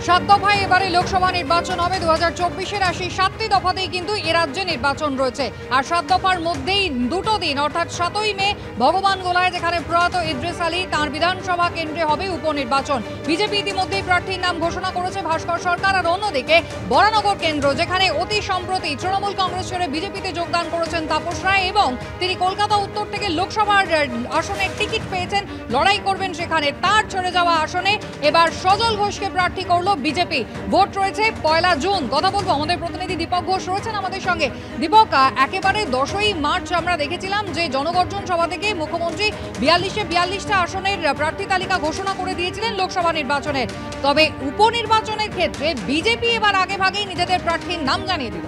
সাত দফায় এবারে লোকসভা নির্বাচন হবে 2024-এর ৭টি দফাতেই কিন্তু এ রাজ্যে নির্বাচন রয়েছে। আর সাত দফার মধ্যেই দুটো দিন অর্থাৎ ৭ই মে ভগবান গোলায় যেখানে প্রয়াত ইদ্রিস আলী তাঁর বিধানসভা কেন্দ্রে হবে উপনির্বাচন। বিজেপি ইতিমধ্যেই প্রার্থীর নাম ঘোষণা করেছে ভাস্কর সরকার। আর অন্যদিকে বরানগর কেন্দ্র যেখানে অতি সম্প্রতি তৃণমূল কংগ্রেস ছেড়ে বিজেপিতে যোগদান করেছেন তাপস রায় এবং তিনি কলকাতা উত্তর থেকে লোকসভার আসনের টিকিট পেয়েছেন, লড়াই করবেন সেখানে। তার ছেড়ে যাওয়া আসনে এবার সজল ঘোষকে প্রার্থী করলো বিজেপি। ভোট রয়েছে ১ জুন। কথা বলবো, আমাদের প্রতিনিধি দীপক ঘোষ রয়েছেন আমাদের সঙ্গে। দীপক, একেবারে ১০ই মার্চ আমরা দেখেছিলাম যে জনগর্জন সভা থেকে মুখ্যমন্ত্রী ৪২টা আসনের প্রার্থী তালিকা ঘোষণা করে দিয়েছিলেন লোকসভা নির্বাচনে। তবে উপনির্বাচনের ক্ষেত্রে বিজেপি এবার আগে ভাগেই নিজেদের প্রার্থীর নাম জানিয়ে দিল।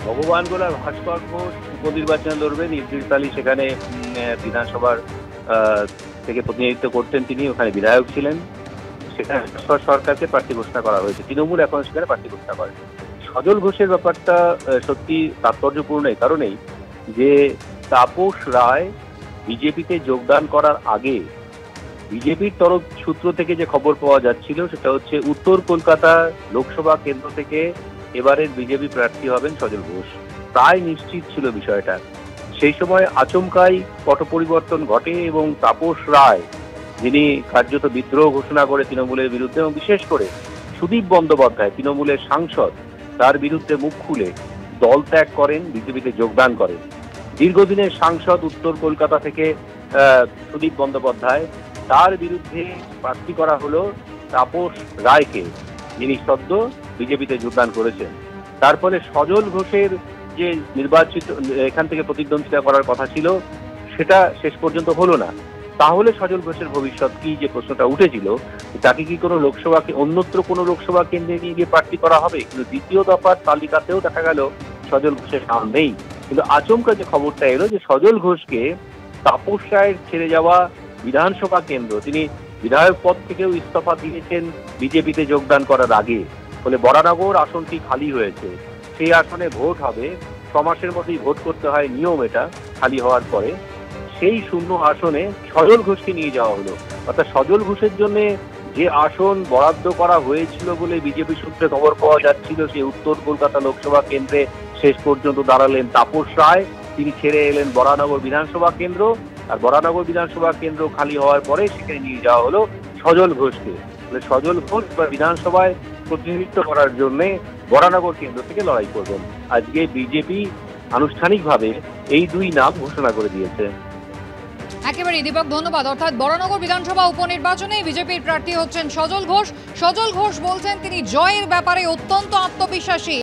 ভগবান গোলার ভাস্কর ঘোষ উপনির্বাচনে লড়বেন। ইদ্রিস আলী সেখানে বিধানসভার থেকে প্রতিনিধিত্ব করতেন, তিনি ওখানে বিধায়ক ছিলেন। সেখানে ভাস্কর সরকারকে প্রার্থী ঘোষণা করা হয়েছে, তৃণমূল এখন সেখানে প্রার্থী ঘোষণা করে। সজল ঘোষের ব্যাপারটা সত্যি তাৎপর্যপূর্ণ এই কারণেই যে তাপস রায় বিজেপিতে যোগদান করার আগে বিজেপির তরফ সূত্র থেকে যে খবর পাওয়া যাচ্ছিল সেটা হচ্ছে উত্তর কলকাতা লোকসভা কেন্দ্র থেকে এবারের বিজেপি প্রার্থী হবেন সজল ঘোষ। প্রায় নিশ্চিত ছিল বিষয়টা। সেই সময় আচমকাই পট পরিবর্তন ঘটে এবং তাপস রায়, যিনি কার্যত বিদ্রোহ ঘোষণা করে তৃণমূলের বিরুদ্ধে এবং বিশেষ করে সুদীপ বন্দ্যোপাধ্যায় তৃণমূলের সাংসদ, তার বিরুদ্ধে মুখ খুলে দল ত্যাগ করেন, বিজেপিতে যোগদান করেন। দীর্ঘদিনের সাংসদ উত্তর কলকাতা থেকে সুদীপ বন্দ্যোপাধ্যায়, তার বিরুদ্ধে প্রার্থী করা হলো তাপস রায়কে, যিনি সদ্য বিজেপিতে যোগদান করেছেন। তার ফলে সজল ঘোষের যে নির্বাচিত এখান থেকে প্রতিদ্বন্দ্বিতা করার কথা ছিল সেটা শেষ পর্যন্ত হলো না। তাহলে সজল ঘোষের ভবিষ্যৎ কি, যে প্রশ্নটা উঠেছিল, তাকে কি কোনো লোকসভাকে অন্যত্র কোনো লোকসভা কেন্দ্রে নিয়ে গিয়ে প্রার্থী করা হবে? কিন্তু দ্বিতীয় দফার তালিকাতেও দেখা গেল সজল ঘোষের নাম নেই। কিন্তু আচমকা যে খবরটা এলো যে সজল ঘোষকে তাপস রায়ের ছেড়ে যাওয়া বিধানসভা কেন্দ্র, তিনি বিধায়ক পদ থেকেও ইস্তফা দিয়েছেন বিজেপিতে যোগদান করার আগে, ফলে বরানগর আসনটি খালি হয়েছে। সেই আসনে ভোট হবে, ৬ মাসের মধ্যেই ভোট করতে হয়, নিয়ম এটা। খালি হওয়ার পরে সেই শূন্য আসনে সজল ঘোষকে নিয়ে যাওয়া হলো। অর্থাৎ সজল ঘোষের জন্য যে আসন বরাদ্দ করা হয়েছিল বলে বিজেপি সূত্রে খবর পাওয়া যাচ্ছিল, সেই উত্তর কলকাতা লোকসভা কেন্দ্রে শেষ পর্যন্ত দাঁড়ালেন তাপস রায়। তিনি ছেড়ে এলেন বরানগর বিধানসভা কেন্দ্র, আর বরানগর বিধানসভা কেন্দ্র খালি হওয়ার পরে সেখানে নিয়ে যাওয়া হলো সজল ঘোষকে। সজল ঘোষ বা বিধানসভায় প্রতিনিধিত্ব করার জন্য বরানগর কেন্দ্র থেকে লড়াই করবেন। আজকে বিজেপি আনুষ্ঠানিকভাবে এই দুই নাম ঘোষণা করে দিয়েছে। একেবারে দীপক, ধন্যবাদ। অর্থাৎ বরানগর বিধানসভা উপনির্বাচনে বিজেপির প্রার্থী হচ্ছেন সজল ঘোষ। সজল ঘোষ বলছেন তিনি জয়ের ব্যাপারে অত্যন্ত আত্মবিশ্বাসী।